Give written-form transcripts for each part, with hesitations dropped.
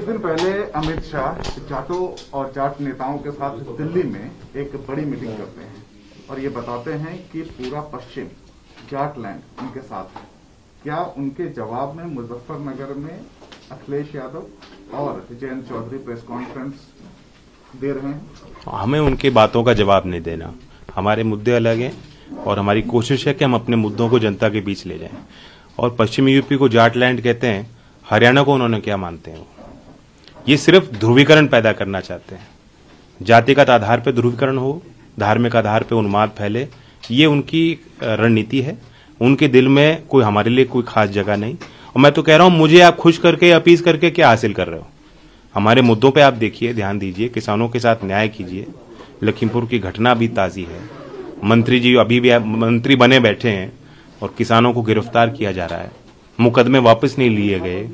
दिन पहले अमित शाह जाटों और जाट नेताओं के साथ दिल्ली में एक बड़ी मीटिंग करते हैं और ये बताते हैं कि पूरा पश्चिम जाट लैंड उनके साथ है। क्या उनके जवाब में मुजफ्फरनगर में अखिलेश यादव और जयंत चौधरी प्रेस कॉन्फ्रेंस दे रहे हैं? हमें उनकी बातों का जवाब नहीं देना। हमारे मुद्दे अलग हैं और हमारी कोशिश है कि हम अपने मुद्दों को जनता के बीच ले जाएं। और पश्चिमी यूपी को जाट लैंड कहते हैं, हरियाणा को उन्होंने क्या मानते हैं? ये सिर्फ ध्रुवीकरण पैदा करना चाहते हैं। जातिगत आधार पर ध्रुवीकरण हो, धार्मिक आधार पर उन्माद फैले, ये उनकी रणनीति है। उनके दिल में कोई हमारे लिए कोई खास जगह नहीं। और मैं तो कह रहा हूं, मुझे आप खुश करके अपील करके क्या हासिल कर रहे हो? हमारे मुद्दों पे आप देखिए, ध्यान दीजिए, किसानों के साथ न्याय कीजिए। लखीमपुर की घटना भी ताजी है। मंत्री जी अभी भी मंत्री बने बैठे हैं और किसानों को गिरफ्तार किया जा रहा है। मुकदमे वापस नहीं लिए गए।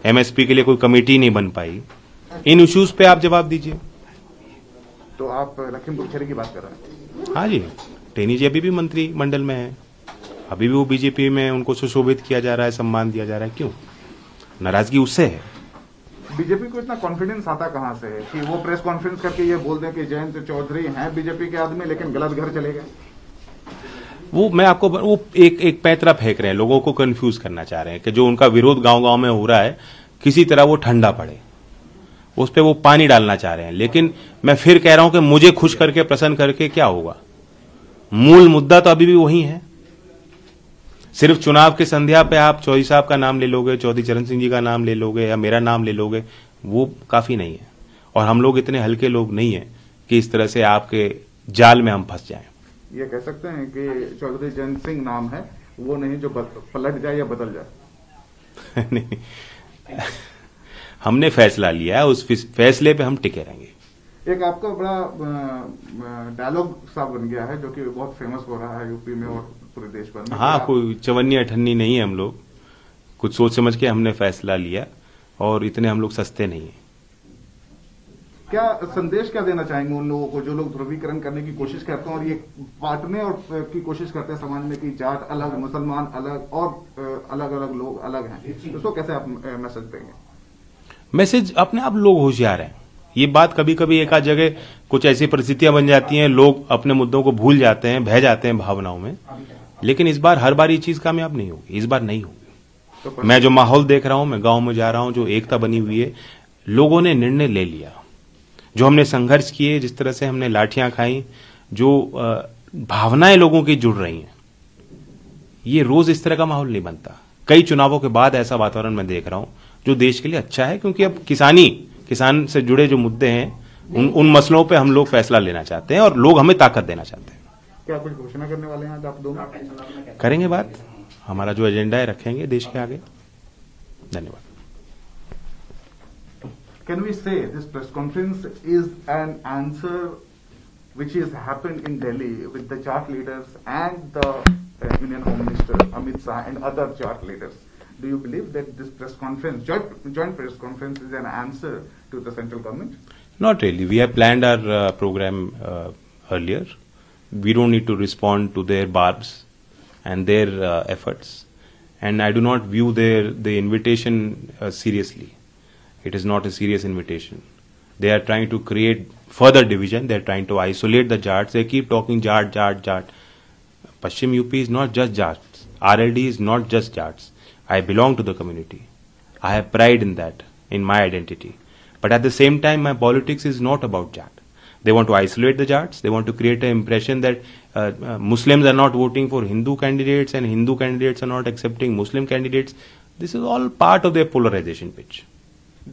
एमएसपी के लिए कोई कमेटी नहीं बन पाई। इन इश्यूज पे आप जवाब दीजिए। तो आप लखीमपुर खीरी की बात कर रहे हैं? हाँ जी, टेनी जी अभी भी मंत्री मंडल में है। अभी भी वो बीजेपी में उनको सुशोभित किया जा रहा है, सम्मान दिया जा रहा है। क्यों? नाराजगी उससे है। बीजेपी को इतना कॉन्फिडेंस आता कहां से है कि वो प्रेस कॉन्फ्रेंस करके ये बोल दें कि जयंत चौधरी हैं बीजेपी के आदमी लेकिन गलत घर चले गए? वो एक पैतरा फेंक रहे हैं, लोगों को कंफ्यूज करना चाह रहे हैं कि जो उनका विरोध गांव-गांव में हो रहा है किसी तरह वो ठंडा पड़े, उस पर वो पानी डालना चाह रहे हैं। लेकिन मैं फिर कह रहा हूं कि मुझे खुश करके प्रसन्न करके क्या होगा? मूल मुद्दा तो अभी भी वही है। सिर्फ चुनाव की संध्या पे आप चौधरी साहब का नाम ले लोगे, चौधरी चरण सिंह जी का नाम ले लोगे या मेरा नाम ले लोगे, वो काफी नहीं है। और हम लोग इतने हल्के लोग नहीं है कि इस तरह से आपके जाल में हम फंस जाएं। ये कह सकते हैं कि चौधरी जयंत सिंह नाम है, वो नहीं जो पलट जाए या बदल जाए। नहीं, हमने फैसला लिया है, उस फैसले पे हम टिके रहेंगे। एक आपका बड़ा डायलॉग सा बन गया है जो कि बहुत फेमस हो रहा है यूपी में और पूरे देश भर में। हाँ, कोई चवन्नी अठन्नी नहीं है हम लोग। कुछ सोच समझ के हमने फैसला लिया और इतने हम लोग सस्ते नहीं है। क्या संदेश क्या देना चाहेंगे उन लोगों को जो लोग ध्रुवीकरण करने की कोशिश करते हैं और ये बांटने और की कोशिश करते हैं समाज में कि जाट अलग, मुसलमान अलग और अलग अलग लोग अलग हैं, उसको कैसे आप मैसेज देंगे? मैसेज अपने आप लोग होशियार हैं। ये बात कभी कभी एक आध जगह कुछ ऐसी परिस्थितियां बन जाती हैं, लोग अपने मुद्दों को भूल जाते हैं, बह जाते हैं भावनाओं में। लेकिन इस बार हर बार ये चीज कामयाब नहीं होगी, इस बार नहीं होगी। तो मैं जो माहौल देख रहा हूं, मैं गांव में जा रहा हूं, जो एकता बनी हुई है, लोगों ने निर्णय ले लिया। जो हमने संघर्ष किए, जिस तरह से हमने लाठियां खाई, जो भावनाएं लोगों की जुड़ रही हैं, ये रोज इस तरह का माहौल नहीं बनता। कई चुनावों के बाद ऐसा वातावरण मैं देख रहा हूं जो देश के लिए अच्छा है, क्योंकि अब किसान से जुड़े जो मुद्दे हैं उन मसलों पे हम लोग फैसला लेना चाहते हैं और लोग हमें ताकत देना चाहते हैं। क्या कुछ घोषणा करने वाले हैं आज आप दोनों? करेंगे बात, हमारा जो एजेंडा है रखेंगे देश के आगे। धन्यवाद। Can we say this press conference is an answer which has happened in Delhi with the Jat leaders and the Union Home Minister Amit Shah and other Jat leaders? Do you believe that this press conference, joint press conference, is an answer to the central government? Not really. We have planned our program earlier. We don't need to respond to their barbs and their efforts. And I do not view the invitation seriously. It is not a serious invitation. They are trying to create further division. They are trying to isolate the Jats. They keep talking Jat. Paschim UP is not just Jats. RLD is not just Jats. I belong to the community. I have pride in that, in my identity. But at the same time, my politics is not about Jat. They want to isolate the Jats. They want to create an impression that Muslims are not voting for Hindu candidates and Hindu candidates are not accepting Muslim candidates. This is all part of their polarization pitch.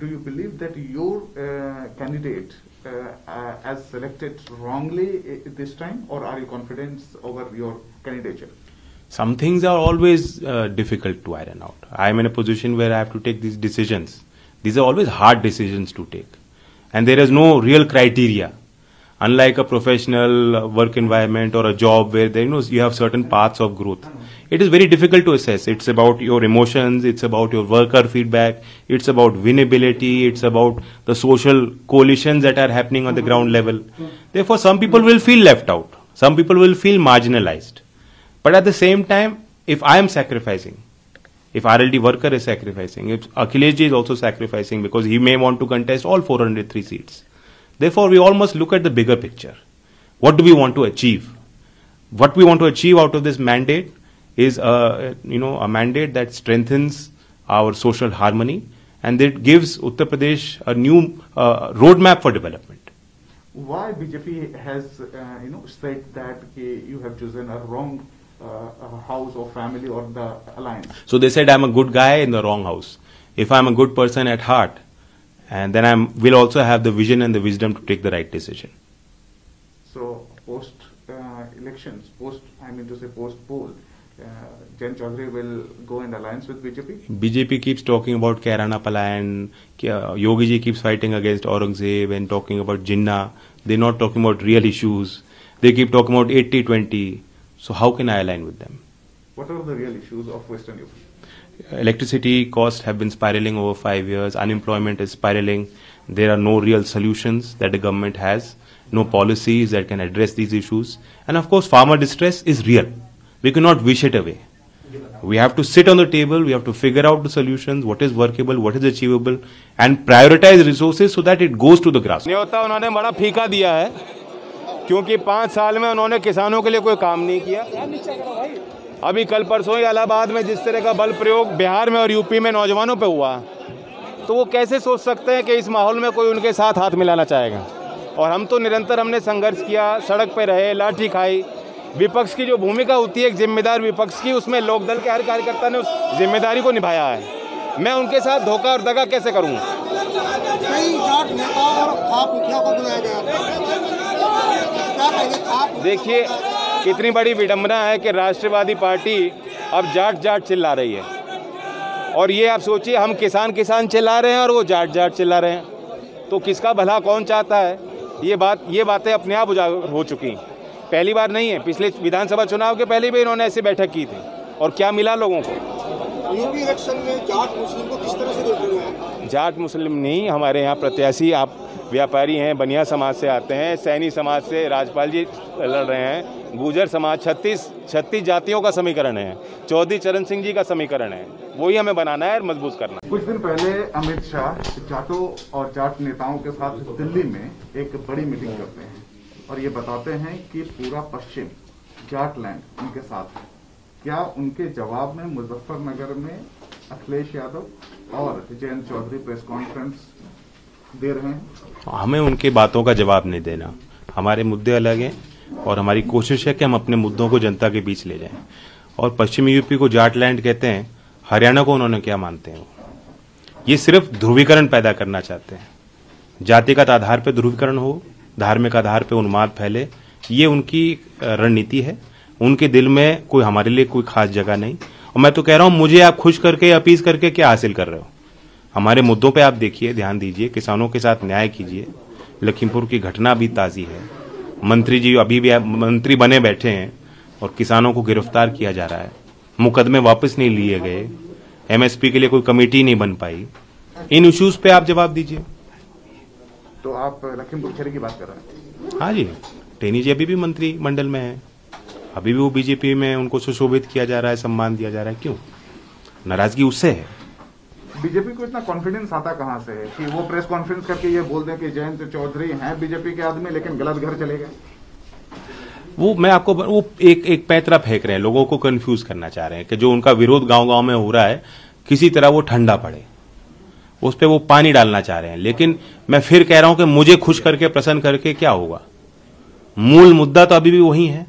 Do you believe that your candidate as selected wrongly this time, or are you confident over your candidature? Some things are always difficult to iron out. I am in a position where I have to take these decisions. These are always hard decisions to take. And there is no real criteria. Unlike a professional work environment or a job where you have certain paths of growth. It is very difficult to assess. It's about your emotions, it's about your worker feedback, it's about winnability, it's about the social coalitions that are happening on the ground level. Therefore, some people will feel left out. Some people will feel marginalized. But at the same time, if I am sacrificing if RLD worker is sacrificing, if Akhilesh ji is also sacrificing because he may want to contest all 403 seats. Therefore, we all must look at the bigger picture. What do we want to achieve? What we want to achieve out of this mandate is a mandate that strengthens our social harmony and that gives Uttar Pradesh a new roadmap for development. Why BJP has said that you have chosen a wrong house or family or the alliance? So they said I'm a good guy in the wrong house. If I'm a good person at heart, and then I will also have the vision and the wisdom to take the right decision. So post elections, post poll, Jayant Chaudhary will go in alliance with BJP? BJP keeps talking about Kairana Palayan, Yogi ji keeps fighting against Aurangzeb and talking about Jinnah. They're not talking about real issues. They keep talking about 80-20. So how can I align with them? What are the real issues of Western UP? Electricity costs have been spiraling over 5 years. Unemployment is spiraling. There are no real solutions that the government has. No policies that can address these issues. And of course, farmer distress is real. We cannot wish it away. We have to sit on the table. We have to figure out the solutions, what is workable, what is achievable, and prioritize resources so that it goes to the grassroots. न्योता उन्होंने बड़ा फीका दिया है क्योंकि 5 साल में उन्होंने किसानों के लिए कोई काम नहीं किया। अभी कल परसों ही इलाहाबाद में जिस तरह का बल प्रयोग बिहार में और यूपी में नौजवानों पे हुआ, तो वो कैसे सोच सकते हैं कि इस माहौल में कोई उनके साथ हाथ मिलाना चाहेगा। और हम तो निरंतर हमने संघर्ष किया, सड़क पे रहे, लाठी खाई। विपक्ष की जो भूमिका होती है एक जिम्मेदार विपक्ष की, उसमें लोकदल के हर कार्यकर्ता ने उस जिम्मेदारी को निभाया है। मैं उनके साथ धोखा और दगा कैसे करूँगा? देखिए कितनी बड़ी विडंबना है कि राष्ट्रवादी पार्टी अब जाट जाट चिल्ला रही है, और ये आप सोचिए हम किसान किसान चिल्ला रहे हैं और वो जाट जाट चिल्ला रहे हैं, तो किसका भला कौन चाहता है? ये बातें अपने आप उजागर हो चुकी। पहली बार नहीं है, पिछले विधानसभा चुनाव के पहले भी इन्होंने ऐसी बैठक की थी, और क्या मिला लोगों को? यूपी इलेक्शन में जाट मुस्लिम को किस तरह से देख रहे हैं? जाट मुस्लिम नहीं, हमारे यहाँ प्रत्याशी आप व्यापारी हैं, बनिया समाज से आते हैं, सैनी समाज से राजपाल जी लड़ रहे हैं, गुर्जर समाज 36 जातियों का समीकरण है, चौधरी चरण सिंह जी का समीकरण है, वही हमें बनाना है और मजबूत करना है। कुछ दिन पहले अमित शाह जाटों और जाट नेताओं के साथ दिल्ली में एक बड़ी मीटिंग करते हैं और ये बताते हैं कि पूरा पश्चिम जाट लैंड उनके साथ है। क्या उनके जवाब में मुजफ्फरनगर में अखिलेश यादव और जयंत चौधरी प्रेस कॉन्फ्रेंस दे रहे हैं? हमें उनकी बातों का जवाब नहीं देना। हमारे मुद्दे अलग हैं और हमारी कोशिश है कि हम अपने मुद्दों को जनता के बीच ले जाएं। और पश्चिमी यूपी को जाट लैंड कहते हैं, हरियाणा को उन्होंने क्या मानते हैं? ये सिर्फ ध्रुवीकरण पैदा करना चाहते हैं। जातिगत आधार पर ध्रुवीकरण हो, धार्मिक आधार पर उन्माद फैले, ये उनकी रणनीति है। उनके दिल में कोई हमारे लिए कोई खास जगह नहीं। और मैं तो कह रहा हूं, मुझे आप खुश करके अपील करके क्या हासिल कर रहे हो? हमारे मुद्दों पे आप देखिए, ध्यान दीजिए, किसानों के साथ न्याय कीजिए। लखीमपुर की घटना भी ताजी है, मंत्री जी अभी भी मंत्री बने बैठे हैं और किसानों को गिरफ्तार किया जा रहा है, मुकदमे वापस नहीं लिए गए, एमएसपी के लिए कोई कमेटी नहीं बन पाई। इन इश्यूज पे आप जवाब दीजिए। तो आप लखीमपुर खीरी की बात कर रहे हैं? हाँ जी, टेनी जी अभी भी मंत्री मंडल में है, अभी भी वो बीजेपी में, उनको सुशोभित किया जा रहा है, सम्मान दिया जा रहा है। क्यों? नाराजगी उससे है। बीजेपी को इतना कॉन्फिडेंस आता कहां से है कि वो प्रेस कॉन्फ्रेंस करके ये बोल दें कि जयंत चौधरी हैं बीजेपी के आदमी लेकिन गलत घर चले गए? वो एक पैंतरा फेंक रहे हैं, लोगों को कंफ्यूज करना चाह रहे हैं कि जो उनका विरोध गांव-गांव में हो रहा है किसी तरह वो ठंडा पड़े, उस पर वो पानी डालना चाह रहे हैं। लेकिन मैं फिर कह रहा हूं कि मुझे खुश करके प्रसन्न करके क्या होगा? मूल मुद्दा तो अभी भी वही है।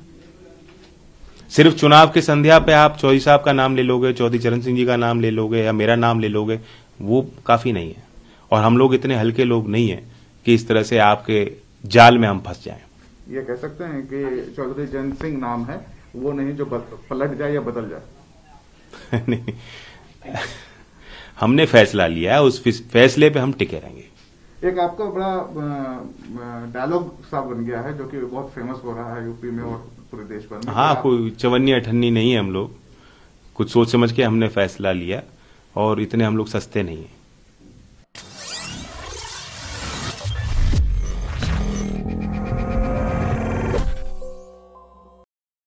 सिर्फ चुनाव की संध्या पे आप चौधरी साहब का नाम ले लोगे, चौधरी चरण सिंह जी का नाम ले लोगे या मेरा नाम ले लोगे, वो काफी नहीं है। और हम लोग इतने हल्के लोग नहीं है कि इस तरह से आपके जाल में हम फंस जाएं। ये कह सकते हैं कि चौधरी जयंत सिंह नाम है, वो नहीं जो पलट जाए या बदल जाए। नहीं, हमने फैसला लिया है, उस फैसले पे हम टिके रहेंगे। एक आपका बड़ा डायलॉग सा बन गया है जो कि बहुत फेमस हो रहा है यूपी में और पूरे देश भर में। हाँ, कोई चवन्नी अठन्नी नहीं है हम लोग, कुछ सोच समझ के हमने फैसला लिया और इतने हम लोग सस्ते नहीं है।